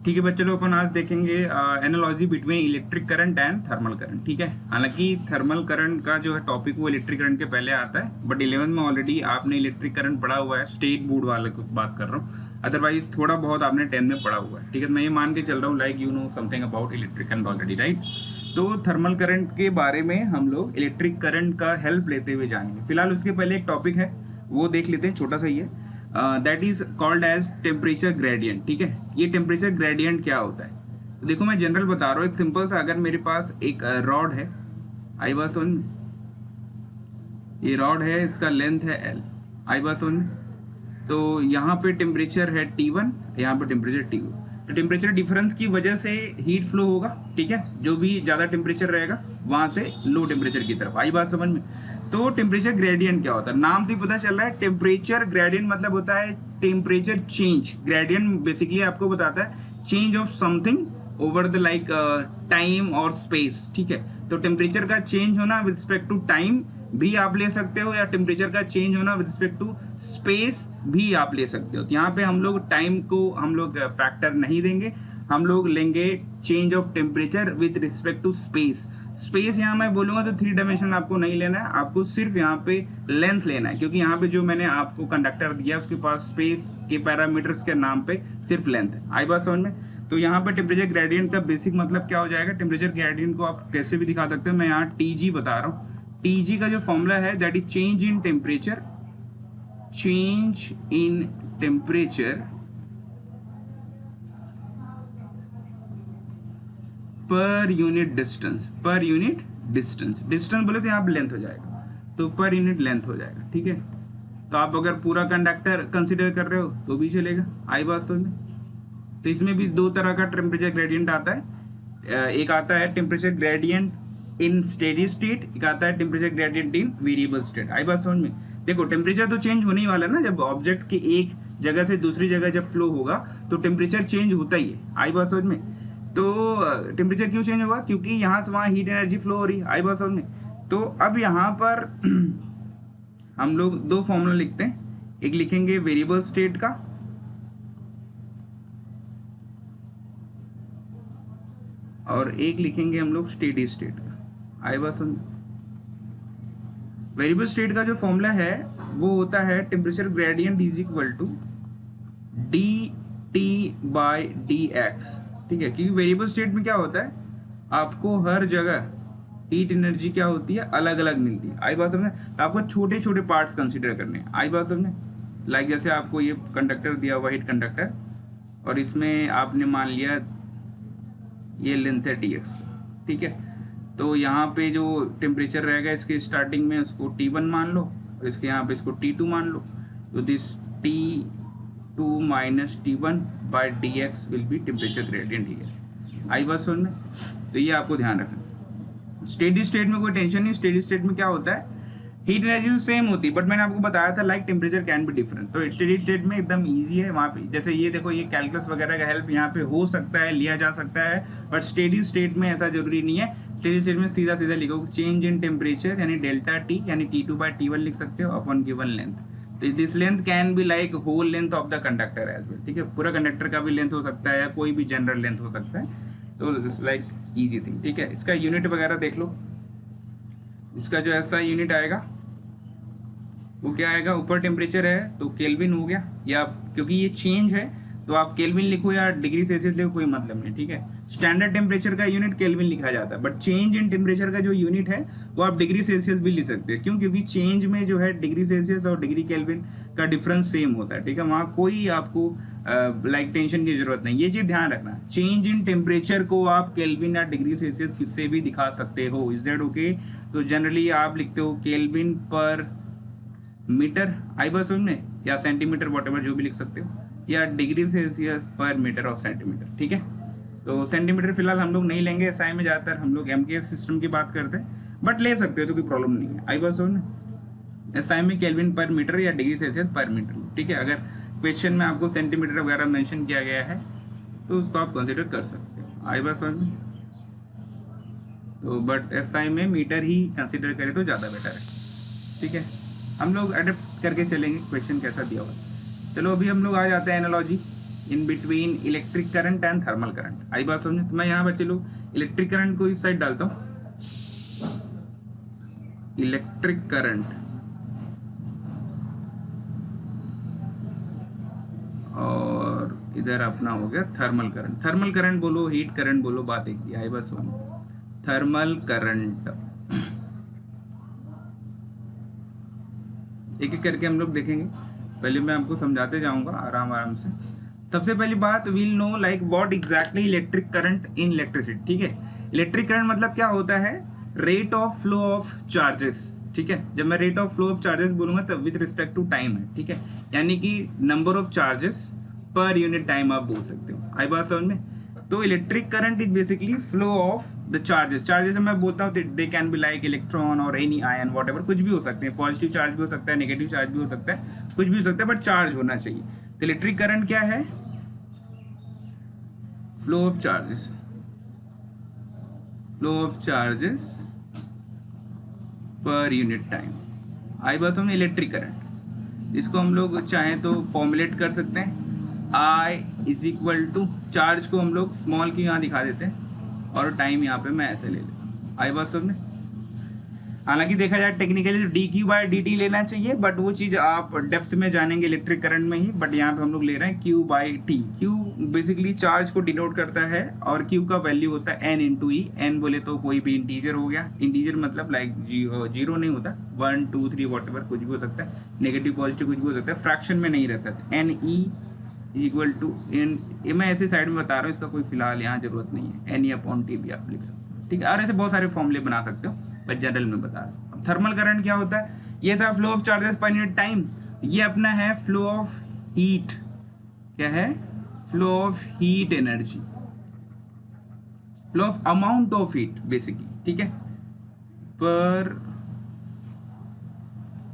ठीक है बच्चों, अपन आज देखेंगे analogy between electric current and thermal current. ठीक है, हालांकि थर्मल करंट का जो है टॉपिक वो इलेक्ट्रिक करंट के पहले आता है, बट 11th में ऑलरेडी आपने इलेक्ट्रिक करंट पढ़ा हुआ है, स्टेट बोर्ड वाले को बात कर रहा हूँ। अदरवाइज थोड़ा बहुत आपने 10 में पढ़ा हुआ है। ठीक है, मैं ये मान के चल रहा हूँ like you know something about electric current already, right. तो थर्मल करंट के बारे में हम लोग इलेक्ट्रिक करंट का हेल्प लेते हुए जाएंगे। फिलहाल उसके पहले एक टॉपिक है वो देख लेते हैं, छोटा सा ही है, that is called as temperature gradient. ठीक है, ये टेम्परेचर ग्रेडियंट क्या होता है? तो देखो मैं जनरल बता रहा हूँ, एक सिंपल सा, अगर मेरे पास एक रॉड है, आई बात सुन, ये रॉड है, इसका लेंथ है L, आई बात सुन। तो यहाँ पे टेम्परेचर है T1, यहाँ पे टेम्परेचर T2। तो टेम्परेचर डिफरेंस की वजह से हीट फ्लो होगा। ठीक है, जो भी ज़्यादा टेम्परेचर रहेगा वहाँ से लो टेम्परेचर की तरफ, आई बात समझ में। तो टेम्परेचर ग्रेडियंट क्या होता है? नाम से ही पता चल रहा है, टेम्परेचर ग्रेडियंट मतलब होता है टेम्परेचर चेंज। ग्रेडियंट बेसिकली आपको बताता है change of something over the like time और स्पेस। ठीक है, तो टेम्परेचर का चेंज होना विद रिस्पेक्ट टू टाइम भी आप ले सकते हो, या टेम्परेचर का चेंज होना विद रिस्पेक्ट टू स्पेस भी आप ले सकते हो। तो यहाँ पे हम लोग टाइम को हम लोग फैक्टर नहीं देंगे, हम लोग लेंगे change of temperature with respect to space. Space यहाँ मैं बोलूँगा तो 3 डायमेंशन आपको नहीं लेना है, आपको सिर्फ यहाँ पे लेंथ लेना है, क्योंकि यहाँ पे जो मैंने आपको कंडक्टर दिया उसके पास स्पेस के पैरामीटर्स के नाम पे सिर्फ लेंथ है। आई बात समझ में। तो यहाँ पे टेम्परेचर ग्रेडियंट का बेसिक मतलब क्या हो जाएगा? टेम्परेचर ग्रेडियंट को आप कैसे भी दिखा सकते हो, मैं यहाँ TG बता रहा हूँ। TG का जो फॉर्मूला है that is change in temperature, change in temperature per unit distance, per unit distance, distance बोले तो यहाँ पे लेंथ हो जाएगा, तो पर यूनिट लेंथ हो जाएगा। ठीक है, तो आप अगर पूरा कंडक्टर कंसिडर कर रहे हो तो भी चलेगा, आई बात समझ में। तो इसमें भी 2 तरह का टेम्परेचर ग्रेडियंट आता है, एक आता है टेम्परेचर ग्रेडियंट इन स्टेडी स्टेट, एक आता है टेम्परेचर ग्रेडियंट इन वेरिएबल स्टेट। आई बात समझ में। देखो टेम्परेचर तो चेंज होने ही वाला है ना, जब ऑब्जेक्ट के एक जगह से दूसरी जगह जब फ्लो होगा तो टेम्परेचर चेंज होता ही है, आई बात समझ में। तो टेम्परेचर क्यों चेंज होगा? क्योंकि यहाँ से वहाँ हीट एनर्जी फ्लो हो रही है, आई बात समझ में। तो अब यहाँ पर हम लोग 2 फॉर्मूला लिखते हैं, एक लिखेंगे वेरिएबल स्टेट का और एक लिखेंगे हम लोग स्टेडी स्टेट का, आई बात समझ। वेरिएबल स्टेट का जो फॉर्मूला है वो होता है temperature gradient is equal to dt/dx। ठीक है, क्योंकि वेरिएबल स्टेट में क्या होता है, आपको हर जगह हीट एनर्जी क्या होती है, अलग अलग मिलती है, आई बात समझे। तो आपको छोटे छोटे पार्ट्स कंसीडर करने हैं, आई बात समझे। लाइक जैसे आपको ये कंडक्टर दिया हुआ हीट कंडक्टर, और इसमें आपने मान लिया ये लेंथ है dx। ठीक है, तो यहाँ पे जो टेम्परेचर रहेगा इसके स्टार्टिंग में उसको T1 मान लो, और इसके यहाँ पे इसको T2 मान लो। तो this T2 minus T1/dx will be temperature gradient here, आई बात समझ में। तो ये आपको ध्यान रखना। स्टेडी स्टेट में कोई टेंशन नहीं, स्टेडी स्टेट में क्या होता है, हीट एनर्जी तो सेम होती है, बट मैंने आपको बताया था like temperature can be different. तो स्टेडी स्टेट में एकदम इजी है, वहाँ पे जैसे ये देखो, ये कैलकुलस वगैरह का हेल्प यहाँ पे हो सकता है, लिया जा सकता है, बट स्टेडी स्टेट में ऐसा जरूरी नहीं है। स्टेडी स्टेट में सीधा सीधा लिखो चेंज इन टेम्परेचर यानी डेल्टा T यानी T2/T1 लिख सकते हो अपॉन गिवन लेंथ। तो this length can be like whole length of the conductor as well. ठीक है, पूरा कंडक्टर का भी लेंथ हो सकता है या कोई भी जनरल लेंथ हो सकता है, तो दिस लाइक ईजी थिंग। ठीक है, इसका यूनिट वगैरह देख लो, इसका जो ऐसा यूनिट आएगा वो क्या आएगा, ऊपर टेम्परेचर है तो केल्विन हो गया, या क्योंकि ये चेंज है तो आप केल्विन लिखो या डिग्री सेल्सियस लिखो, कोई मतलब नहीं। ठीक है, स्टैंडर्ड टेम्परेचर का यूनिट केल्विन लिखा जाता है, बट चेंज इन टेम्परेचर का जो यूनिट है वो आप डिग्री सेल्सियस भी लिख सकते हैं। क्यों? क्योंकि चेंज में जो है डिग्री सेल्सियस और डिग्री केल्विन का डिफरेंस सेम होता है। ठीक है, वहाँ कोई आपको लाइक टेंशन की जरूरत नहीं, ये चीज ध्यान रखना। चेंज इन टेम्परेचर को आप केल्विन या डिग्री सेल्सियस किससे भी दिखा सकते हो, इज दैट ओके। तो जनरली आप लिखते हो केल्विन पर मीटर, आई बात समझ में, या सेंटीमीटर, वॉटेवर जो भी लिख सकते हो, या डिग्री सेल्सियस पर मीटर और सेंटीमीटर। ठीक है, तो सेंटीमीटर फिलहाल हम लोग नहीं लेंगे, SI में ज़्यादातर हम लोग MKS सिस्टम की बात करते हैं, बट ले सकते हो तो कोई प्रॉब्लम नहीं है, आई बात समझ में। SI में केल्विन पर मीटर या डिग्री सेल्सियस पर मीटर। ठीक है, अगर क्वेश्चन में आपको सेंटीमीटर वगैरह मेंशन किया गया है तो उसको आप कंसिडर कर सकते हो, आई बात समझ में। तो बट SI में मीटर ही कंसिडर करें तो ज़्यादा बेटर है। ठीक है, हम लोग अडेप्ट करके चलेंगे क्वेश्चन कैसा दिया हुआ है। चलो अभी हम लोग आ जाते हैं analogy. In between electric current and thermal current. आई बात समझे? तो मैं यहाँ बच्चे लोग इलेक्ट्रिक करंट को इस साइड डालता हूँ, इलेक्ट्रिक करंट, और इधर अपना हो गया थर्मल करंट। थर्मल करंट बोलो, हीट करंट बोलो, बात एक ही। आई बस थर्मल करंट। एक एक करके हम लोग देखेंगे, पहले मैं आपको समझाते जाऊंगा आराम आराम से। सबसे पहली बात, we'll know like what exactly electric current in electricity. ठीक है, इलेक्ट्रिक करंट मतलब क्या होता है? Rate of flow of charges. ठीक है, जब मैं rate of flow of charges बोलूंगा तब विद रिस्पेक्ट टू टाइम है। ठीक है, यानी कि number of charges per unit time आप बोल सकते हो। आई बात समझ में? तो electric current is basically flow of the charges. Charges मैं बोलता हूँ they can be like electron और एनी आयन, वॉट एवर, कुछ भी हो सकते हैं। पॉजिटिव चार्ज भी हो सकता है, नेगेटिव चार्ज भी हो सकता है, कुछ भी हो सकता है, बट चार्ज होना चाहिए। तो इलेक्ट्रिक करंट क्या है? Flow of charges, flow of charges per unit time. आई बस हमने इलेक्ट्रिक करंट, इसको हम लोग चाहें तो फॉर्मुलेट कर सकते हैं। I is equal to, charge को हम लोग स्मॉल की यहाँ दिखा देते हैं और टाइम यहाँ पे मैं ऐसे ले लेता हूँ। आई बस हमने, हालांकि देखा जाए टेक्निकली तो d Q by D t लेना चाहिए, बट वो चीज़ आप डेप्थ में जानेंगे इलेक्ट्रिक करंट में ही। बट यहाँ पे हम लोग ले रहे हैं Q by T. Q basically charge को डिनोट करता है और क्यू का वैल्यू होता है एन इंटू ई। एन बोले तो कोई भी इंटीजर हो गया, इंटीजर मतलब लाइक जीरो नहीं होता, 1 2 3 वॉट एवर कुछ भी हो सकता है, नेगेटिव पॉजिटिव कुछ भी हो सकता है, फ्रैक्शन में नहीं रहता। N e is equal to n, मैं ऐसे साइड में बता रहा हूँ, इसका कोई फिलहाल यहाँ जरूरत नहीं है। एन ई अपॉन टी भी आप लिख सकते हो। ठीक है, और ऐसे बहुत सारे फॉर्मूले बना सकते हो, बट जनरल में बता रहा हूँ। थर्मल करंट क्या होता है? ये था flow of charges per unit time. ये अपना है फ्लो ऑफ हीट। क्या है? Flow of heat energy, flow of amount of heat basically. ठीक है, पर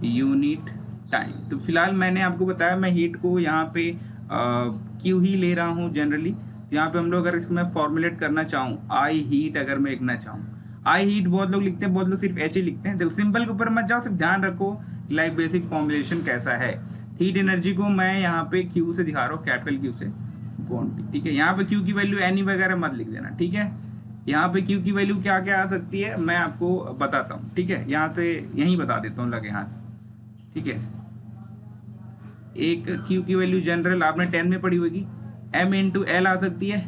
यूनिट टाइम। तो फिलहाल मैंने आपको बताया, मैं हीट को यहाँ पे क्यू ही ले रहा हूँ जनरली। यहाँ पे हम लोग अगर इसको मैं फॉर्मुलेट करना चाहूँ, आई हीट अगर मैं लिखना चाहूँ, आई हीट बहुत लोग लिखते हैं, बहुत लोग सिर्फ एच ही लिखते हैं। देखो सिंपल के ऊपर मत जाओ, सिर्फ ध्यान रखो लाइक बेसिक फॉर्मुलेशन कैसा है। हीट एनर्जी को मैं यहाँ पे क्यू से दिखा रहा हूँ, कैपिटल क्यू से क्वांटिटी। ठीक है, यहाँ पे क्यू की वैल्यू एनी वगैरह मत लिख देना। ठीक है, यहाँ पे क्यू की वैल्यू क्या क्या आ सकती है मैं आपको बताता हूँ। ठीक है, यहाँ से यहीं बता देता हूँ लगे हाथ। ठीक है, एक क्यू की वैल्यू जनरल आपने 10 में पढ़ी होगी, एम इंटू एल आ सकती है।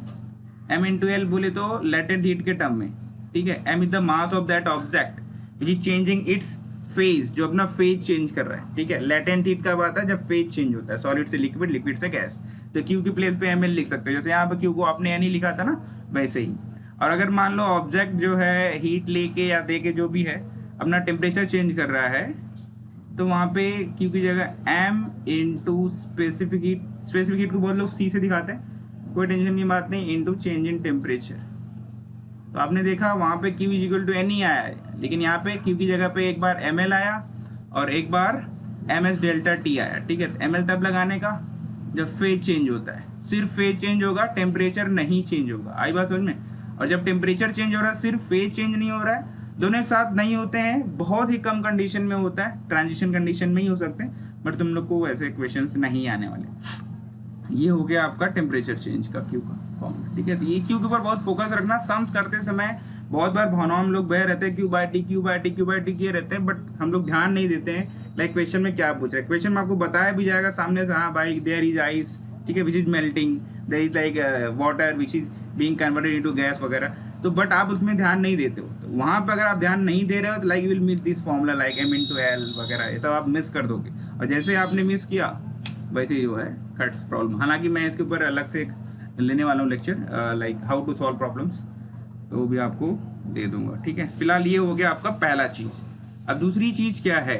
एम इंटू एल बोले तो लेटेंट हीट के टर्म में। ठीक है, m is the mass of that object which is changing its phase, जो अपना फेज चेंज कर रहा है। ठीक है, लेटेंट हीट कब आता है? जब फेज चेंज होता है, सॉलिड से लिक्विड, लिक्विड से गैस। तो क्यू की प्लेस पे एम एल लिख सकते हो, जैसे यहाँ पे क्यू को आपने एन ही लिखा था ना, वैसे ही। और अगर मान लो ऑब्जेक्ट जो है हीट लेके या दे के जो भी है अपना टेम्परेचर चेंज कर रहा है, तो वहाँ पे क्यू की जगह m into specific heat, specific heat को बहुत लोग सी से दिखाते हैं, कोई टेंशन की बात नहीं, इंटू चेंज इन टेम्परेचर। तो आपने देखा वहाँ पे Q is equal to n ही आया है, लेकिन यहाँ पे क्यू की जगह पे एक बार एम एल आया और एक बार एम एस डेल्टा टी आया। ठीक है, एम एल तब लगाने का जब फेज चेंज होता है, सिर्फ फेज चेंज होगा, टेम्परेचर नहीं चेंज होगा। आई बात समझ में? और जब टेम्परेचर चेंज हो रहा है, सिर्फ फेज चेंज नहीं हो रहा है, दोनों एक साथ नहीं होते हैं, बहुत ही कम कंडीशन में होता है, ट्रांजिशन कंडीशन में ही हो सकते हैं, बट तुम लोग को वैसे क्वेश्चंस नहीं आने वाले। ये हो गया आपका टेम्परेचर चेंज का क्यू का फॉर्मूला। ठीक है, तो ये क्यू के ऊपर बहुत फोकस रखना। सम्स करते समय बहुत बार भावनाओं हम लोग बह रहते हैं, Q by T Q by T Q by T किए रहते हैं, बट हम लोग ध्यान नहीं देते हैं लाइक क्वेश्चन में क्या पूछ रहे हैं। क्वेश्चन में आपको बताया भी जाएगा सामने से, हाँ भाई देयर इज आइस, ठीक है, which is melting, there is like water which is being converted into gas वगैरह, तो बट आप उसमें ध्यान नहीं देते हो। तो वहाँ पे अगर आप ध्यान नहीं दे रहे हो तो like you will miss this formula like m into l वगैरह, ये सब आप मिस कर दोगे। और जैसे आपने मिस किया वैसे ही जो है कट प्रॉब्लम। हालांकि मैं इसके ऊपर अलग से एक लेने वाला हूँ lecture like how to solve problems, तो वो भी आपको दे दूंगा। ठीक है, फिलहाल ये हो गया आपका पहला चीज़। अब दूसरी चीज़ क्या है,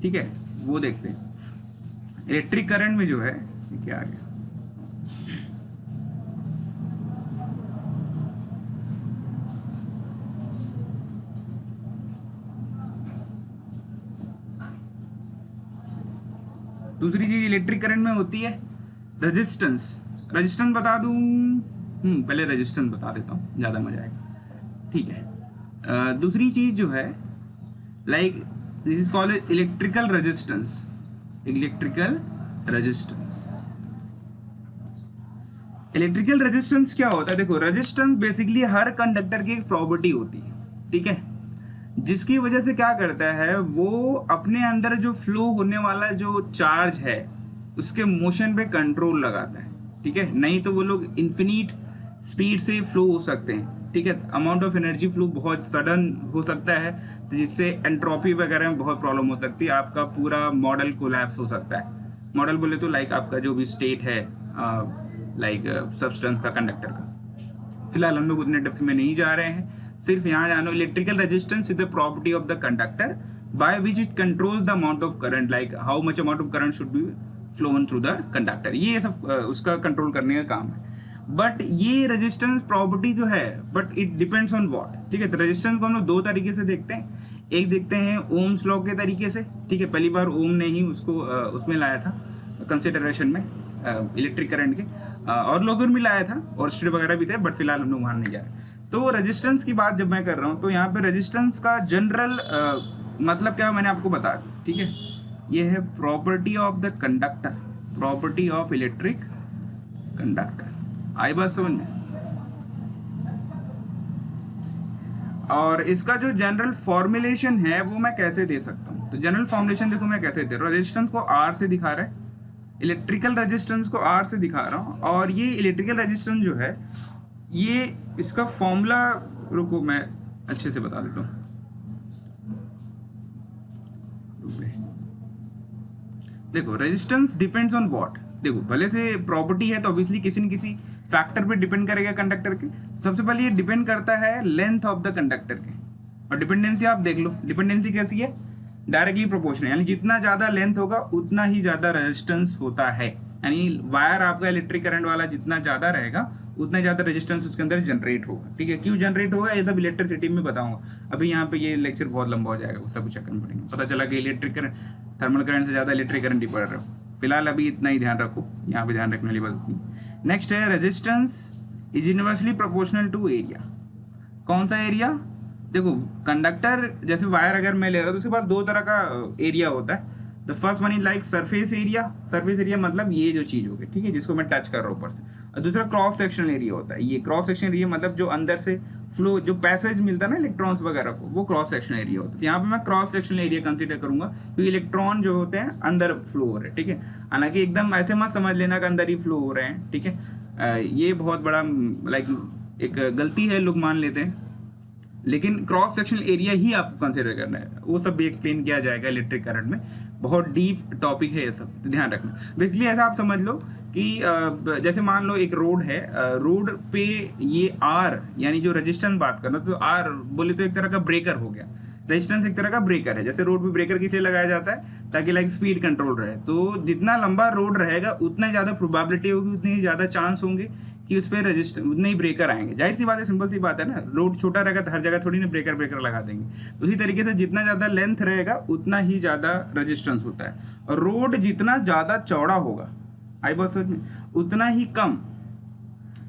ठीक है, वो देखते हैं। इलेक्ट्रिक करंट में जो है क्या आ गया, दूसरी चीज इलेक्ट्रिक करंट में होती है रेजिस्टेंस। रेजिस्टेंस बता दूं, पहले रेजिस्टेंस बता देता हूँ, ज़्यादा मजा आएगा। ठीक है, दूसरी चीज जो है like this is called electrical resistance. Electrical resistance, electrical resistance क्या होता है? देखो, रेजिस्टेंस बेसिकली हर कंडक्टर की एक प्रॉपर्टी होती है, ठीक है, जिसकी वजह से क्या करता है, वो अपने अंदर जो फ्लो होने वाला जो चार्ज है उसके मोशन पे कंट्रोल लगाता है, ठीक है। नहीं तो वो लोग इन्फिनिट स्पीड से फ्लो हो सकते हैं, ठीक है। अमाउंट ऑफ एनर्जी फ्लो बहुत सडन हो सकता है, तो जिससे एंट्रोपी वगैरह में बहुत प्रॉब्लम हो सकती है, आपका पूरा मॉडल कोलैप्स हो सकता है। मॉडल बोले तो लाइक आपका जो भी स्टेट है, लाइक सब्सटेंस का, कंडक्टर का। फिलहाल हम लोग उतने डेप्थ में नहीं जा रहे हैं, सिर्फ यहाँ जानो electrical resistance is the property of the conductor by which it controls the amount of current, like how much amount of current should be phloem through the conductor. ये सब उसका कंट्रोल करने का काम है। बट ये रेजिस्टेंस प्रॉपर्टी जो है, but it depends on what, ठीक है। तो रेजिस्टेंस को हम लोग दो तरीके से देखते हैं। एक देखते हैं ओम्स लॉ के तरीके से, ठीक है। पहली बार ओम ने ही उसको उसमें लाया था कंसिडरेशन में, इलेक्ट्रिक करंट के, और लोगों में लाया था, और स्टेट वगैरह भी थे, बट फिलहाल हम लोग वहाँ नहीं जा रहे। तो रेजिस्टेंस की बात जब मैं कर रहा हूँ, तो यहाँ पे रेजिस्टेंस का जनरल मतलब क्या मैंने आपको बता दिया, ठीक है। ये है property of the conductor, property of electric conductor. आई बात समझ में? और इसका जो जनरल फॉर्मुलेशन है वो मैं कैसे दे सकता हूँ? तो जनरल फॉर्मुलेशन देखो मैं कैसे दे रहा हूँ। रेजिस्टेंस को आर से दिखा रहा है, इलेक्ट्रिकल रेजिस्टेंस को आर से दिखा रहा हूँ, और ये इलेक्ट्रिकल रेजिस्टेंस जो है, ये इसका फॉर्मूला, रुको मैं अच्छे से बता देता हूँ। देखो, रेजिस्टेंस डिपेंड्स ऑन व्हाट। देखो, भले से प्रॉपर्टी है तो ऑब्वियसली किसी न किसी फैक्टर पे डिपेंड करेगा कंडक्टर के। सबसे पहले ये डिपेंड करता है लेंथ ऑफ द कंडक्टर के, और डिपेंडेंसी आप देख लो, डिपेंडेंसी कैसी है? डायरेक्टली प्रोपोर्शनल, यानी जितना ज्यादा लेंथ होगा उतना ही ज्यादा रेजिस्टेंस होता है। यानी वायर आपका इलेक्ट्रिक करंट वाला जितना ज्यादा रहेगा उतना ज्यादा रेजिस्टेंस उसके अंदर जनरेट होगा, ठीक है। क्यों जनरेट होगा ये सब इलेक्ट्रिसिटी में बताऊंगा। अभी यहाँ पे ये लेक्चर बहुत लंबा हो जाएगा, उसका कुछ चक्कर में पड़ेंगे, पता चला कि इलेक्ट्रिक करंट, थर्मल करंट से ज्यादा इलेक्ट्रिक करंट ही पड़ रहा हो। फिलहाल अभी इतना ही ध्यान रखो, यहाँ पे ध्यान रखने वाली बात नहीं। नेक्स्ट है resistance is inversely proportional to area. कौन सा एरिया? देखो, कंडक्टर जैसे वायर अगर मैं ले रहा हूँ तो उसके पास दो तरह का एरिया होता है। The first one is like surface area. Surface area मतलब ये जो चीज होगी, ठीक है, जिसको मैं टच कर रहा हूँ ऊपर से। और दूसरा क्रॉस सेक्शनल एरिया होता है। ये क्रॉस सेक्शनल एरिया मतलब जो अंदर से फ्लो, जो पैसेज मिलता है ना इलेक्ट्रॉन्स वगैरह को, वो क्रॉस सेक्शनल एरिया होता है। यहाँ पे मैं क्रॉस सेक्शनल एरिया कंसीडर करूंगा, क्योंकि इलेक्ट्रॉन जो होते हैं अंदर फ्लो हो रहे हैं, ठीक है। हालांकि एकदम ऐसे मत समझ लेना कि अंदर ही फ्लो हो रहे हैं, ठीक है। ये बहुत बड़ा लाइक एक गलती है, लोग मान लेते हैं। लेकिन क्रॉस सेक्शनल एरिया ही आपको कंसिडर करना है, वो सब भी एक्सप्लेन किया जाएगा इलेक्ट्रिक करंट में। बहुत डीप टॉपिक है ये सब, तो ध्यान रखना। बेसिकली ऐसा आप समझ लो कि जैसे मान लो एक रोड है, रोड पे ये आर यानी जो रेजिस्टेंस बात करना, तो आर बोले तो एक तरह का ब्रेकर हो गया। रेजिस्टेंस एक तरह का ब्रेकर है। जैसे रोड पे ब्रेकर किस लिए लगाया जाता है? ताकि लाइक स्पीड कंट्रोल रहे। तो जितना लंबा रोड रहेगा उतना ज़्यादा प्रोबेबिलिटी होगी, उतने ही ज़्यादा चांस होंगे कि उस पर रजिस्टर, उतने ही ब्रेकर आएंगे। जाहिर सी बात है, सिंपल सी बात है ना। रोड छोटा रहेगा तो हर जगह थोड़ी ना ब्रेकर लगा देंगे। उसी तरीके से जितना ज़्यादा लेंथ रहेगा उतना ही ज़्यादा रेजिस्टेंस होता है। और रोड जितना ज़्यादा चौड़ा होगा, आई बात समझ में, उतना ही कम,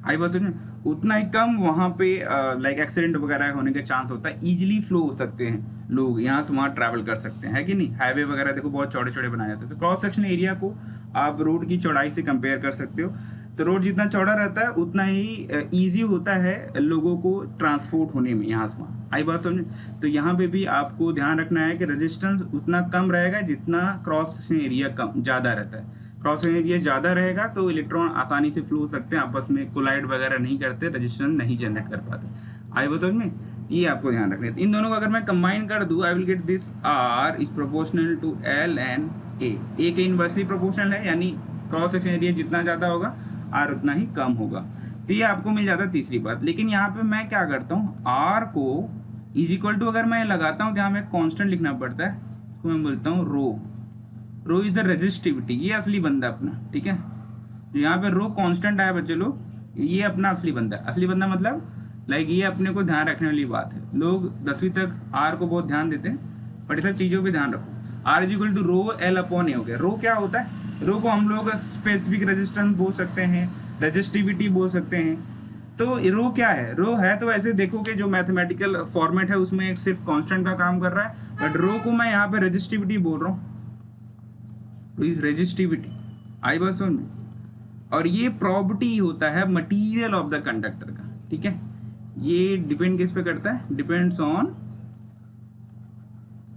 आई बात समझ में, उतना ही कम वहाँ पे लाइक एक्सीडेंट वगैरह होने का चांस होता है। ईजिली फ्लो हो सकते हैं लोग, यहाँ से वहाँ ट्रैवल कर सकते हैं, है कि नहीं। हाईवे वगैरह देखो बहुत चौड़े चौड़े बनाए जाते हैं। तो क्रॉस सेक्शन एरिया को आप रोड की चौड़ाई से कंपेयर कर सकते हो। तो रोड जितना चौड़ा रहता है उतना ही ईजी होता है लोगों को ट्रांसपोर्ट होने में यहाँ से वहाँ। आई बात समझ। तो यहाँ पे भी आपको ध्यान रखना है कि रेजिस्टेंस उतना कम रहेगा जितना क्रॉस सेक्शन एरिया कम ज़्यादा रहता है। क्रॉस सेक्शन एरिया ज़्यादा रहेगा तो इलेक्ट्रॉन आसानी से फ्लो हो सकते हैं, आपस में कोलाइड वगैरह नहीं करते, रेजिस्टेंस नहीं जनरेट कर पाते। आई बात समझ में, ये आपको ध्यान रखना है। इन दोनों को अगर मैं कंबाइन कर दूँ, I will get this R is proportional to L and A के इनवर्सली प्रोपोर्शनल है, यानी क्रॉस सेक्शन एरिया जितना ज़्यादा होगा आर उतना ही कम होगा। तो ये आपको मिल जाता है तीसरी बात। लेकिन यहाँ पे मैं क्या करता हूँ, आर को इज इक्वल टू अगर मैं लगाता हूँ तो यहाँ में कांस्टेंट लिखना पड़ता है, इसको मैं बोलता हूँ रो इज द रेजिस्टिविटी। ये असली बंदा अपना, ठीक है। तो यहाँ पे रो कांस्टेंट आया बच्चे लोग, ये अपना असली बंदा। असली बंदा मतलब लाइक ये अपने को ध्यान रखने वाली बात है। लोग 10वीं तक आर को बहुत ध्यान देते हैं, बट सब चीज़ों पर ध्यान रखो। R is equal to rho L upon A हो गया। रो क्या होता है? रो को हम लोग स्पेसिफिक रेजिस्टेंस बोल सकते हैं, रेजिस्टिविटी बोल सकते हैं। तो रो क्या है? रो है तो ऐसे देखो कि जो मैथमेटिकल फॉर्मेट है उसमें एक सिर्फ कांस्टेंट का काम कर रहा है, बट रो को मैं यहाँ पे रेजिस्टिविटी बोल रहा हूँ। रेजिस्टिविटी, आई बस सुन। और ये प्रॉपर्टी होता है मटेरियल ऑफ द कंडक्टर का, ठीक है। ये डिपेंड किस पे करता है, depends on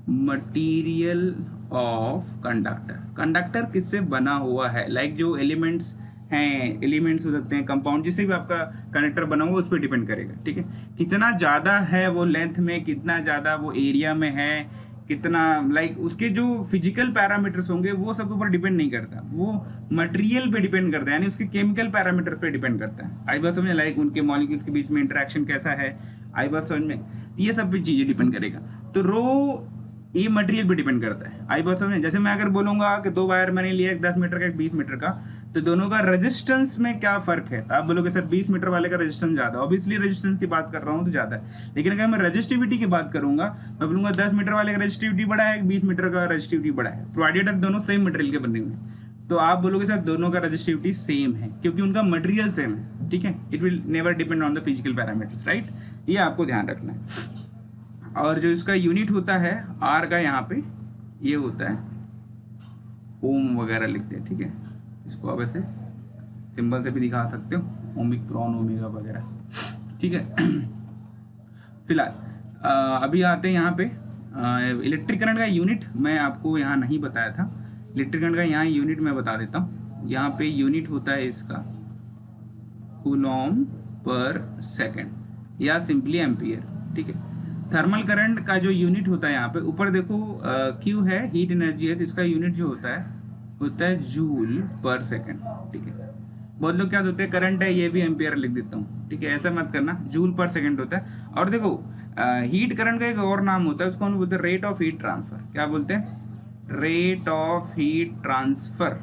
material of conductor. Conductor किससे बना हुआ है, लाइक जो एलिमेंट्स हैं, एलिमेंट्स हो सकते हैं, कंपाउंड, जिससे भी आपका कंडक्टर बना हुआ उस पर डिपेंड करेगा, ठीक है। कितना ज़्यादा है वो लेंथ में, कितना ज़्यादा वो एरिया में है, कितना लाइक उसके जो फिजिकल पैरामीटर्स होंगे वो सब ऊपर डिपेंड नहीं करता, वो मटेरियल पे डिपेंड करता है, यानी उसके केमिकल पैरामीटर्स पे डिपेंड करता है। आई बात समझ, लाइक उनके मॉलिक्यूल्स के बीच में इंटरेक्शन कैसा है, आई बात समझ में, ये सब भी चीज़ें डिपेंड करेगा। तो रो ये मटेरियल पे डिपेंड करता है, आई बात समझ। जैसे मैं अगर बोलूंगा कि 2 वायर मैंने लिया, एक 10 मीटर का, एक 20 मीटर का, तो दोनों का रेजिस्टेंस में क्या फर्क है, तो आप बोलोगे सर 20 मीटर वाले का रेजिस्टेंस ज्यादा, ऑब्वियसली रेजिस्टेंस की बात कर रहा हूँ तो ज्यादा है। लेकिन अगर मैं रेजिस्टिविटी की बात करूंगा, मैं बोलूंगा 10 मीटर वाले का रेजिस्टिविटी बड़ा है, 20 मीटर का रेजिस्टिविटी बड़ा है, प्रोवाइडेड दोनों सेम मटेरियल के बने हुए हैं, तो आप बोलोगे सर दोनों का रेजिस्टिविटी सेम है, क्योंकि उनका मटेरियल सेम है, ठीक है। It will never depend on the physical parameters, right, ये आपको ध्यान रखना है। और जो इसका यूनिट होता है आर का, यहाँ पे ये होता है ओम वगैरह लिखते हैं, ठीक है। इसको आप ऐसे सिंबल से भी दिखा सकते हो, ओमिक्रॉन, ओमेगा वगैरह, ठीक है। फिलहाल अभी आते हैं यहाँ पे इलेक्ट्रिक करंट का यूनिट मैं आपको यहाँ नहीं बताया था। इलेक्ट्रिक करंट का यहाँ यूनिट मैं बता देता हूँ। यहाँ पे यूनिट होता है इसका कूलॉम पर सेकेंड या सिंपली एम्पियर, ठीक है। थर्मल करंट का जो यूनिट होता है यहाँ पे ऊपर देखो क्यू है, हीट एनर्जी है, तो इसका यूनिट जो होता है जूल पर सेकेंड, ठीक है। बहुत लोग क्या होते हैं, करंट है ये भी एम्पियर लिख देता हूँ, ठीक है, ऐसा मत करना, जूल पर सेकेंड होता है। और देखो हीट करंट का एक और नाम होता है, उसको हम बोलते हैं रेट ऑफ हीट ट्रांसफर। क्या बोलते हैं, रेट ऑफ हीट ट्रांसफर।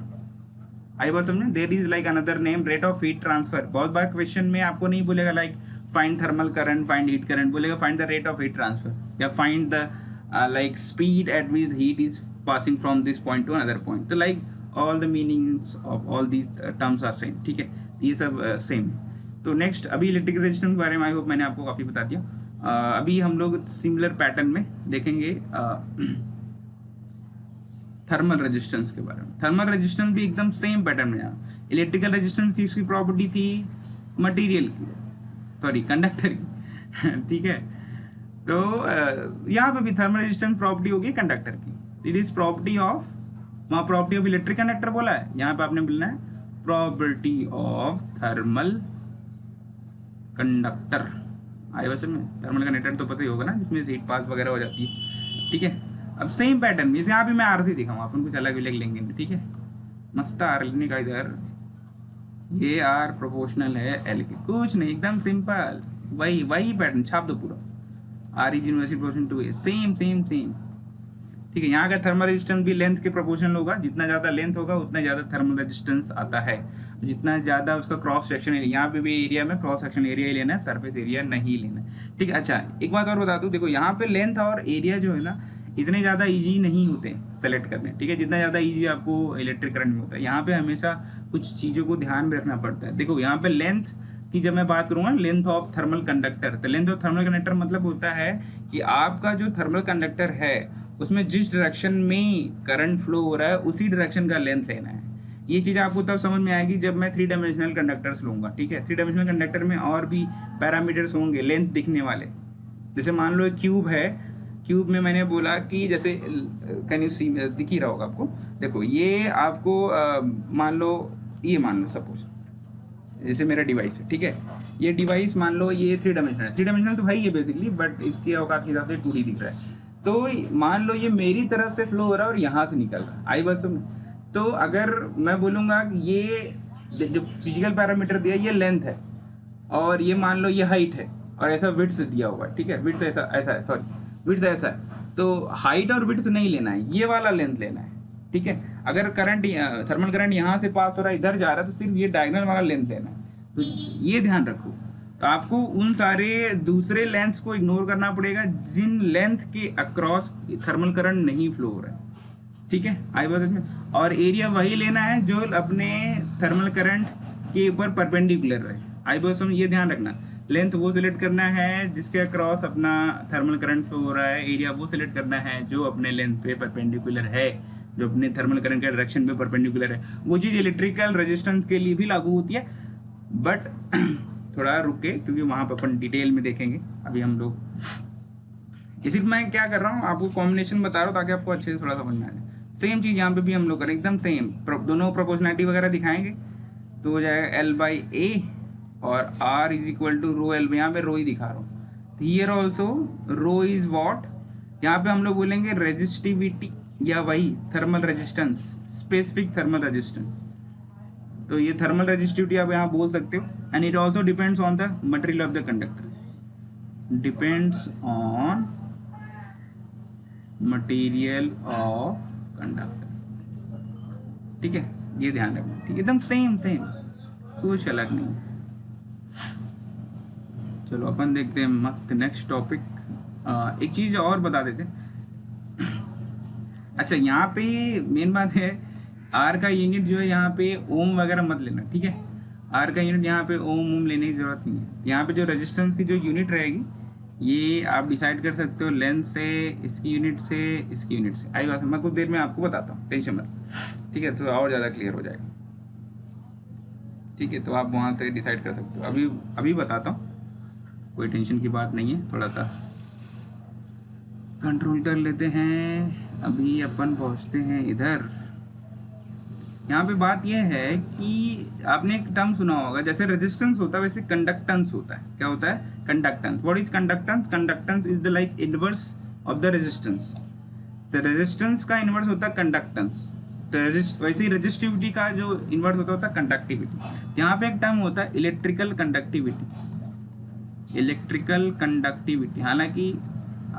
आई बात समझे, there is like another name rate of heat transfer. बहुत बार क्वेश्चन में आपको नहीं बोलेगा like find thermal current, find heat current, बोलेगा find the rate of heat transfer या find the like speed at which heat is passing from this point to another point. तो like all the meanings of all these terms are same, ठीक है, ये सब same. तो next अभी electrical resistance के बारे में आई होप मैंने आपको काफ़ी बता दिया। अभी हम लोग सिमिलर पैटर्न में देखेंगे थर्मल रेजिस्टेंस के बारे में। थर्मल रेजिस्टेंस भी एकदम सेम पैटर्न में यहाँ। इलेक्ट्रिकल रेजिस्टेंस की इसकी प्रॉपर्टी थी मटेरियल की, सॉरी कंडक्टर की, ठीक है। तो यहाँ पे भी थर्मल रेजिस्टेंस प्रॉपर्टी होगी कंडक्टर की। इट इज प्रॉपर्टी ऑफ, वहाँ प्रॉपर्टी ऑफ इलेक्ट्रिक कंडक्टर बोला है, यहाँ पे आपने बोलना है प्रॉपर्टी ऑफ थर्मल कंडक्टर। आई वैसे में थर्मल कंडक्टर तो पता ही होगा ना, जिसमें हीट पास वगैरह हो जाती है, ठीक है। अब सेम पैटर्न, जैसे यहाँ पे मैं आर सी दिखाऊँ, अपन कुछ अलग अलग लेंगे, ठीक है। मस्त आर लेने का, इधर ये आर प्रोपोर्शनल है एल के, कुछ नहीं, एकदम सिंपल, वही पैटर्न छाप दो पूरा, r is university proportional to a, same same same, ठीक है। यहाँ का थर्मल रेजिस्टेंस भी लेंथ के प्रोपोर्शनल होगा, जितना ज़्यादा लेंथ होगा उतना ज़्यादा थर्मल रेजिस्टेंस आता है, जितना ज़्यादा उसका क्रॉस सेक्शन एरिया, यहाँ पे भी एरिया में क्रॉस सेक्शन एरिया ही लेना है, सरफेस एरिया नहीं लेना है, ठीक है। अच्छा एक बात और बता दूँ, देखो यहाँ पे लेंथ और एरिया जो है ना इतने ज़्यादा ईजी नहीं होते सेलेक्ट करने, ठीक है, जितना ज़्यादा ईजी आपको इलेक्ट्रिक करंट में होता है। यहाँ पे हमेशा कुछ चीज़ों को ध्यान में रखना पड़ता है। देखो यहाँ पे लेंथ की जब मैं बात करूँगा, लेंथ ऑफ थर्मल कंडक्टर, तो लेंथ ऑफ थर्मल कंडक्टर मतलब होता है कि आपका जो थर्मल कंडक्टर है उसमें जिस डायरेक्शन में करंट फ्लो हो रहा है उसी डायरेक्शन का लेंथ लेना है। ये चीज़ आपको तब समझ में आएगी जब मैं 3 डायमेंशनल कंडक्टर्स लूँगा, ठीक है। 3 डायमेंशनल कंडक्टर में और भी पैरामीटर्स होंगे लेंथ दिखने वाले। जैसे मान लो एक क्यूब है, क्यूब में मैंने बोला कि जैसे कैन यू सी, दिख ही रहा होगा आपको, देखो ये आपको मान लो, ये मान लो सपोज जैसे मेरा डिवाइस है, ठीक है। ये डिवाइस मान लो ये 3 डायमेंशनल, 3 डायमेंशनल तो भाई ये बेसिकली, बट इसकी औकात के हिसाब से 2D दिख रहा है। तो मान लो ये मेरी तरफ से फ्लो हो रहा है और यहाँ से निकल रहा है, आई बस सुन। तो अगर मैं बोलूँगा कि ये जो फिजिकल पैरामीटर दिया ये लेंथ है, और ये मान लो ये हाइट है, और ऐसा विड्थ दिया हुआ है, ठीक है। विड्थ ऐसा ऐसा है, सॉरी विड्थ ऐसा है, तो हाइट और विड्थ नहीं लेना है, ये वाला लेंथ लेना है, ठीक है। अगर करंट थर्मल करंट यहाँ से पास हो रहा है, इधर जा रहा है, तो सिर्फ ये डायगोनल वाला लेंथ लेना है। तो ये ध्यान रखो। तो आपको उन सारे दूसरे लेंथ्स को इग्नोर करना पड़ेगा जिन लेंथ के अक्रॉस थर्मल करंट नहीं फ्लो हो रहा है, ठीक है, आई बात में। और एरिया वही लेना है जो अपने थर्मल करंट के ऊपर परपेंडिकुलर रहे, आई बात में, ये ध्यान रखना। लेंथ वो सिलेक्ट करना है जिसके अक्रॉस अपना थर्मल करंट फ्लो हो रहा है, एरिया वो सिलेक्ट करना है जो अपने लेंथ पे परपेंडिकुलर है। जो अपने थर्मल करंट के डायरेक्शन में परपेंडिकुलर है। वो चीज़ इलेक्ट्रिकल रेजिस्टेंस के लिए भी लागू होती है, बट थोड़ा रुक के, क्योंकि वहाँ पर अपन डिटेल में देखेंगे। अभी हम लोग इसी मैं क्या कर रहा हूँ, आपको कॉम्बिनेशन बता रहा हूँ ताकि आपको अच्छे से थोड़ा समझ में आ जाए। सेम चीज़ यहाँ पे भी हम लोग करें, एकदम सेम। दोनों प्रोपोर्शनैलिटी वगैरह दिखाएंगे तो हो जाएगा L/A और R is equal to rho L. यहाँ पे रो ही दिखा रहा हूँ। Here also rho is what, यहाँ पे हम लोग बोलेंगे रेजिस्टिविटी या वही thermal resistance, specific thermal resistance. तो ये थर्मल रेजिस्टिविटी आप यहाँ बोल सकते हो। And it also depends on the material of the conductor, depends on material of conductor. ठीक है, ये ध्यान रखना। ठीक है, एकदम सेम सेम, कुछ अलग नहीं। चलो अपन देखते हैं मस्त नेक्स्ट टॉपिक। एक चीज और बता देते हैं। अच्छा, यहाँ पे मेन बात है, आर का यूनिट जो है यहाँ पे ओम वगैरह मत लेना। ठीक है, आर का यूनिट यहाँ पे ओम लेने की जरूरत नहीं है। यहाँ पे जो रेजिस्टेंस की जो यूनिट रहेगी ये आप डिसाइड कर सकते हो लेंथ से, इसकी यूनिट से, इसकी यूनिट से। आई बात है, मैं कुछ देर में आपको बताता हूँ, टेंशन मत। ठीक है, तो और ज़्यादा क्लियर हो जाएगा। ठीक है, तो आप वहाँ से डिसाइड कर सकते हो। अभी बताता हूँ, कोई टेंशन की बात नहीं है। थोड़ा सा कंट्रोल कर लेते हैं। अभी अपन पहुँचते हैं इधर। यहाँ पे बात यह है कि आपने एक टर्म सुना होगा, जैसे रेजिस्टेंस होता है वैसे कंडक्टेंस होता है। क्या होता है? Conductance. What is conductance? Conductance is the like inverse of the resistance. तो रेजिस्टेंस का इनवर्स होता है कंडक्टेंस। तो वैसे ही रेजिस्टिविटी का जो इनवर्स होता है कंडक्टिविटी। यहाँ पे एक टर्म होता है इलेक्ट्रिकल कंडक्टिविटी। इलेक्ट्रिकल कंडक्टिविटी हालांकि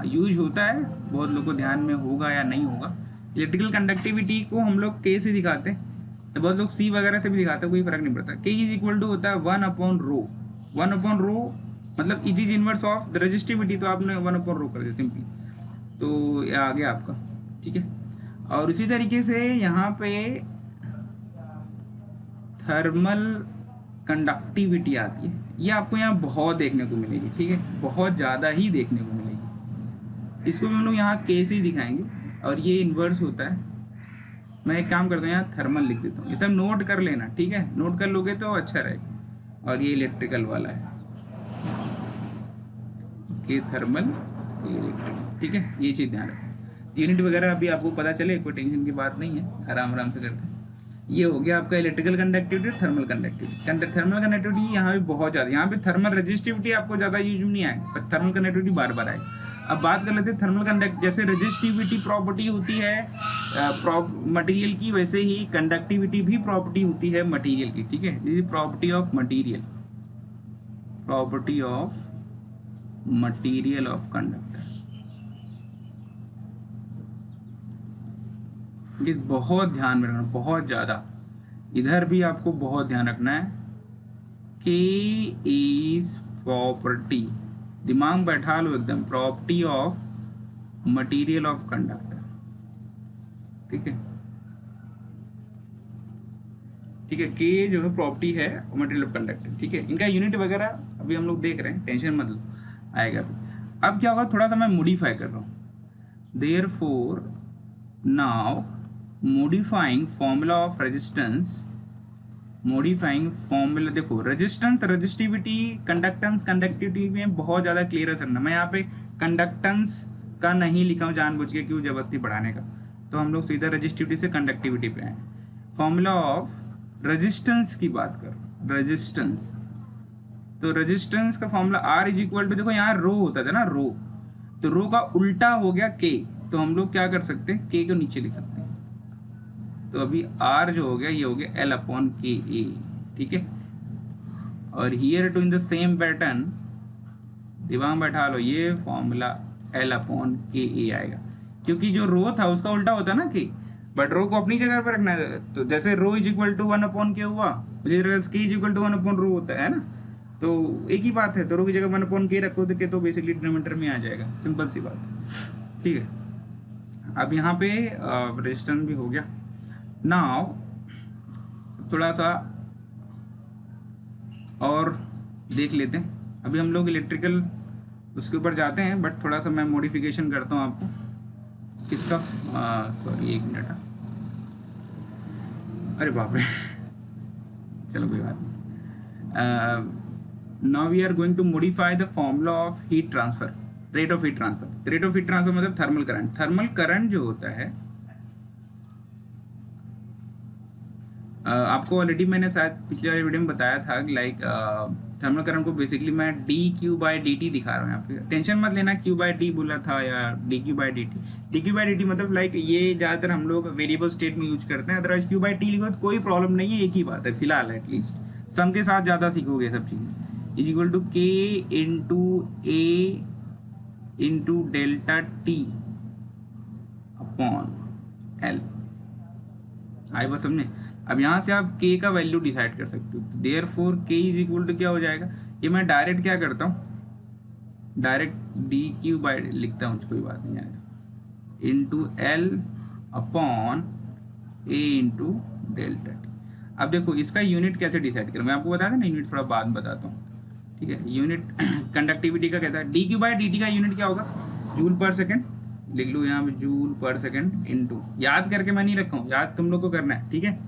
यूज होता है, बहुत लोगों को ध्यान में होगा या नहीं होगा। इलेक्ट्रिकल कंडक्टिविटी को हम लोग के से दिखाते हैं, तो बहुत लोग सी वगैरह से भी दिखाते हैं, कोई फर्क नहीं पड़ता। के इज इक्वल टू होता है 1/ρ। 1/ρ मतलब it is inverse of the resistivity. तो आपने 1/ρ कर दिया सिंपली, तो ये आ गया आपका। ठीक है, और इसी तरीके से यहाँ पे थर्मल कंडक्टिविटी आती है। ये आपको यहाँ बहुत देखने को मिलेगी। ठीक है, बहुत ज़्यादा ही देखने को मिलेगी। इसको भी हम लोग यहाँ के से ही दिखाएंगे, और ये इन्वर्स होता है। मैं एक काम करता हूँ, यहाँ थर्मल लिख देता हूँ। ये सब नोट कर लेना। ठीक है, नोट कर लोगे तो अच्छा रहेगा। और ये इलेक्ट्रिकल वाला है, ये थर्मल, ये इलेक्ट्रिकल। ठीक है, ये चीज़ ध्यान रखना। यूनिट वगैरह अभी आपको पता चले, कोई टेंशन की बात नहीं है, आराम आराम से करते हैं। ये हो गया आपका electrical conductivity, thermal conductivity. Thermal conductivity यहाँ पे बहुत ज़्यादा, यहाँ पे थर्मल रेजिस्टिविटी आपको ज़्यादा यूज नहीं आएगा, पर थर्मल कंडक्टिविटी बार बार आएगी। अब बात कर लेते हैं थर्मल कंडक्ट। जैसे रेजिस्टिविटी प्रॉपर्टी होती है मटेरियल की, वैसे ही कंडक्टिविटी भी प्रॉपर्टी होती है मटेरियल की। ठीक है, this is property of material, property of material of conductor. ये बहुत ध्यान में रखना, बहुत ज़्यादा। इधर भी आपको बहुत ध्यान रखना है। के इज प्रॉपर्टी, दिमाग बैठा लो एकदम, property of material of conductor. ठीक है, ठीक है, के जो है प्रॉपर्टी है मटेरियल ऑफ कंडक्टर। ठीक है, इनका यूनिट वगैरह अभी हम लोग देख रहे हैं, टेंशन मत लो, आएगा अभी। अब क्या होगा, थोड़ा सा मैं मॉडिफाई कर रहा हूँ। Therefore now modifying formula of resistance, modifying formula. देखो, रेजिस्टेंस, रेजिस्टिविटी, कंडक्टेंस, कंडक्टिविटी में बहुत ज़्यादा क्लियर करना। मैं यहाँ पे कंडक्टेंस का नहीं लिखा हूँ जानबूझ के, क्यों जबरदस्ती बढ़ाने का। तो हम लोग सीधा रेजिस्टिविटी से कंडक्टिविटी पे आए। फॉर्मूला ऑफ रेजिस्टेंस की बात कर, रेजिस्टेंस। तो रेजिस्टेंस का formula R is equal to, देखो यहाँ रो होता था ना, रो, तो रो का उल्टा हो गया के। तो हम लोग क्या कर सकते हैं, के को नीचे लिख सकते हैं। तो अभी R जो हो गया, ये हो गया L/KA। ठीक है, और here too in the same pattern, दिमाग बैठा लो, ये फॉर्मूला L/KA आएगा, क्योंकि जो रो था उसका उल्टा होता ना के, बट रो को अपनी जगह पर रखना है। तो जैसे रो इज इक्वल टू 1/K हुआ, मुझे के इज इक्वल टू 1/रो होता है ना, तो एक ही बात है। तो रो की जगह 1/K रखो तो बेसिकली डिनोमिनेटर में आ जाएगा, सिंपल सी बात। ठीक है, अब यहाँ पे रेजिस्टेंस भी हो गया। नाउ थोड़ा सा और देख लेते हैं। अभी हम लोग इलेक्ट्रिकल उसके ऊपर जाते हैं, बट थोड़ा सा मैं मॉडिफिकेशन करता हूँ आपको किसका। सॉरी, एक मिनट। अरे बाप रे, चलो कोई बात नहीं। Now we are going to modify the formula of heat transfer, rate of heat transfer. Rate of heat transfer मतलब थर्मल करंट। थर्मल करंट जो होता है, आपको ऑलरेडी मैंने शायद पिछले वाले वीडियो में बताया था, लाइक थर्मल करंट को बेसिकली मैं D Q by D T दिखा रहा हूँ यहाँ पे। टेंशन मत लेना क्यू बाई डी बोला था या D Q by D T. D Q by D T मतलब लाइक ये ज़्यादातर हम लोग वेरिएबल स्टेट में यूज करते हैं, अदरवाइज क्यू बाई टी लिखो तो कोई प्रॉब्लम नहीं है, एक ही बात है फिलहाल एटलीस्ट। सम के साथ ज़्यादा सीखोगे सब चीज़ें। Is equal to K into A into delta T upon L. आई बात समझे। अब यहाँ से आप k का वैल्यू डिसाइड कर सकते हो। Therefore k is equal to क्या हो जाएगा, ये मैं डायरेक्ट क्या करता हूँ, डायरेक्ट डी क्यू बाई लिखता हूँ, कोई बात नहीं आएगा, इंटू एल अपॉन ए इंटू डेल्टा टी। अब देखो इसका यूनिट कैसे डिसाइड करूँ, मैं आपको बताया था ना, यूनिट थोड़ा बाद में बताता हूँ, ठीक है। यूनिट कंडक्टिविटी का कहता है, D Q by D T का यूनिट क्या होगा, जूल पर सेकेंड। लिख लो यहाँ पे जूल पर सेकेंड इंटू, याद करके मैं नहीं रखा हूँ, याद तुम लोग को करना है, ठीक है,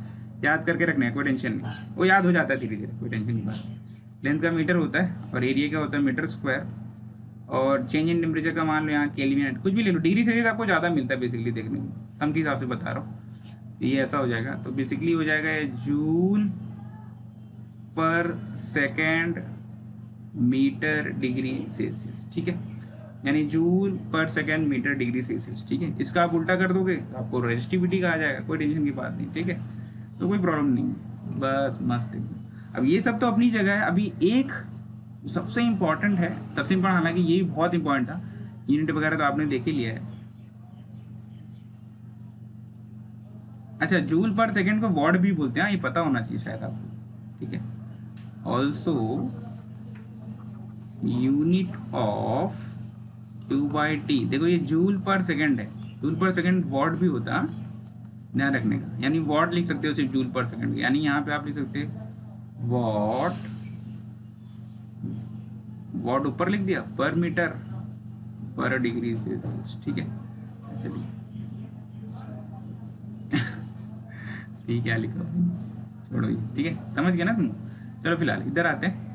याद करके रखना है, कोई टेंशन नहीं, वो याद हो जाता है धीरे धीरे, कोई टेंशन नहीं बात। लेंथ का मीटर होता है और एरिया का होता है मीटर स्क्वायर, और चेंज इन टेम्परेचर का मान लो यहाँ केल्विन, कुछ भी ले लो, डिग्री सेल्सियस आपको ज़्यादा मिलता है बेसिकली देखने में, सम के हिसाब से बता रहा हूँ, ये ऐसा हो जाएगा। तो बेसिकली हो जाएगा ये जूल पर सेकेंड मीटर डिग्री सेल्सियस, ठीक है, यानी जूल पर सेकेंड मीटर डिग्री सेल्सियस, ठीक है। इसका आप उल्टा कर दोगे तो आपको रेजिस्टिविटी का आ जाएगा, कोई टेंशन की बात नहीं, ठीक है, तो कोई प्रॉब्लम नहीं है, बस मस्त है। अब ये सब तो अपनी जगह है। अभी एक सबसे इम्पॉर्टेंट है, सबसे इम्पोर्टेंट, हालांकि ये भी बहुत इंपॉर्टेंट था, यूनिट वगैरह तो आपने देख ही लिया है। अच्छा, जूल पर सेकेंड को वॉट भी बोलते हैं, ये पता होना चाहिए शायद आपको, ठीक है। Also unit of Q by T, देखो ये जूल पर सेकेंड है, जूल पर सेकेंड वॉट भी होता है, ध्यान रखने का, यानी वॉट लिख सकते हो सिर्फ जूल पर सेकंड, यानी यहाँ पे आप लिख सकते हो वॉट, वॉट ऊपर लिख दिया, पर मीटर पर डिग्री सेल्सियस, ठीक है, चलिए ठीक है, लिखो, छोड़ो ये, ठीक है, समझ गया ना तुम। चलो फिलहाल इधर आते हैं।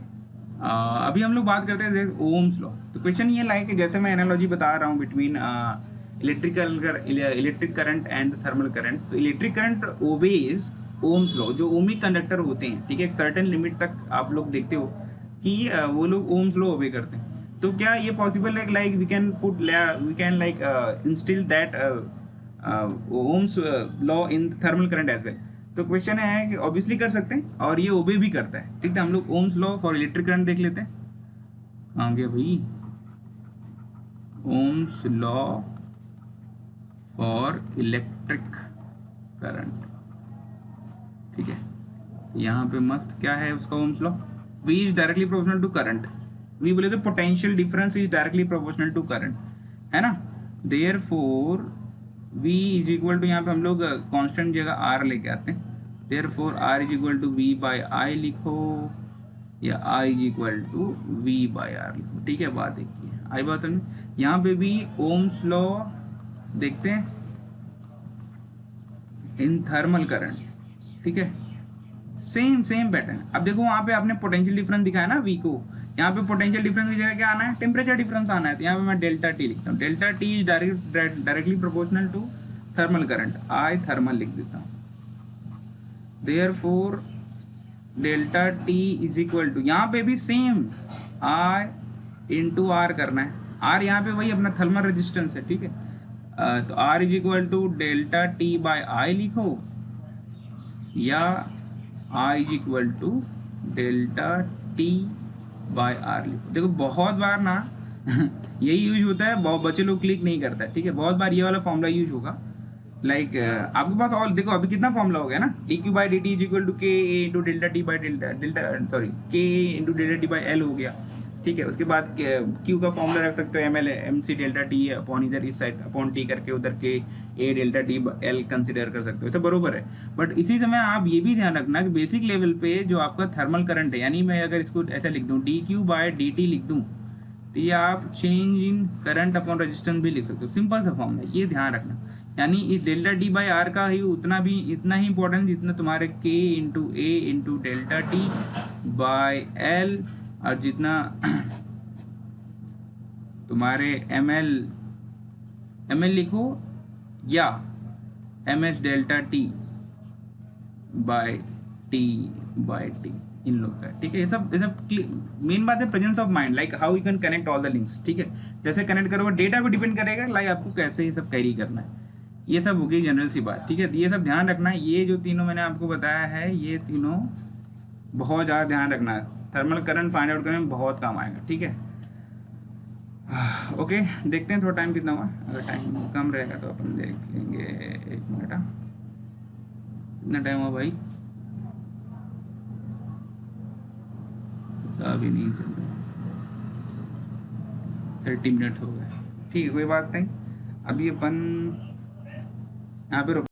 अभी हम लोग बात करते हैं ओम्स लॉ। तो क्वेश्चन ये लाइक, जैसे मैं एनालॉजी बता रहा हूँ between electric current and thermal current. तो electric current obeys Ohm's law, जो ओमिक कंडक्टर होते हैं, ठीक है, एक सर्टेन लिमिट तक आप लोग देखते हो कि वो लोग ओम्स लॉ ओबे करते हैं। तो क्या ये पॉसिबल है, like we can like instill that Ohm's law in thermal current as well. तो क्वेश्चन है कि ऑब्वियसली कर सकते हैं, और ये ओबे भी करता है, ठीक है। हम लोग Ohm's law for electric current देख लेते हैं। कहाँ गया भाई, Ohm's law for electric current, ठीक है। तो यहाँ पे मस्त क्या है उसका Ohm's law, V is directly proportional to current. V बोले तो potential difference is directly proportional to current, है ना। Therefore V is equal to, यहाँ पे हम लोग कांस्टेंट जगह R लेके आते हैं, therefore R is equal to V by I लिखो, या I is equal to V by R लिखो, ठीक है, बात एक ही है। आई बात समझ। यहाँ पे भी ओम्स लॉ देखते हैं इन थर्मल करंट, ठीक है, सेम पैटर्न। अब देखो वहाँ पे आपने पोटेंशियल डिफरेंस दिखाया ना V को, यहाँ पे पोटेंशियल डिफरेंस की जगह क्या आना है, टेम्परेचर डिफरेंस आना है। तो यहाँ पे मैं डेल्टा टी लिखता हूँ, delta T is directly proportional to thermal current, I thermal लिख देता हूँ। Therefore delta T is equal to, यहाँ पे भी सेम आई इंटू आर करना है, आर यहाँ पे वही अपना थर्मल रेजिस्टेंस है, ठीक है। तो R is equal to delta T by I लिखो, या I is equal to delta T by R लिखो। देखो बहुत बार ना यही यूज होता है, बहुत बच्चे लोग क्लिक नहीं करता है, ठीक है। बहुत बार ये वाला फॉर्मूला यूज होगा, लाइक आपके पास और देखो अभी कितना फॉर्मूला हो गया ना, D Q by D T is equal to K A into delta T by K into delta T by L हो गया, ठीक है। उसके बाद क्यू का फॉर्मूला रख सकते हो M L M C delta T upon इधर इस साइड अपॉन टी करके उधर K A delta T L consider कर सकते हो, ऐसा बरोबर है। बट इसी समय आप ये भी ध्यान रखना कि बेसिक लेवल पे जो आपका थर्मल करंट है, यानी मैं अगर इसको ऐसा लिख दूँ D Q by D T लिख दूँ, तो ये आप change in current upon resistance भी लिख सकते हो, सिंपल सा फॉर्मूला, ये ध्यान रखना। यानी इस डेल्टा टी बाई आर का ही इतना ही इंपॉर्टेंट जितना तुम्हारे के into A into delta T by L, और जितना तुम्हारे एम एल लिखो या M H delta T by T, इन लोग का। ठीक है, ये सब मेन बात है presence of mind, like how you can connect all the links. ठीक है, जैसे कनेक्ट करोगे डेटा पे डिपेंड करेगा, लाइक आपको कैसे ये सब कैरी करना है, ये सब होगी जनरल सी बात। ठीक है, ये सब ध्यान रखना है। ये जो तीनों मैंने आपको बताया है, ये तीनों बहुत ज़्यादा ध्यान रखना है, थर्मल करंट फाइंड आउट करने में बहुत काम आएगा। ठीक है, ओके, देखते हैं थोड़ा टाइम कितना हुआ। अगर टाइम कम रहेगा तो अपन देख लेंगे। 1 मिनट, कितना टाइम हुआ भाई? अभी नहीं चल रहा, 30 मिनट हो गए। ठीक है, कोई बात नहीं, अभी अपन यहाँ पे रुक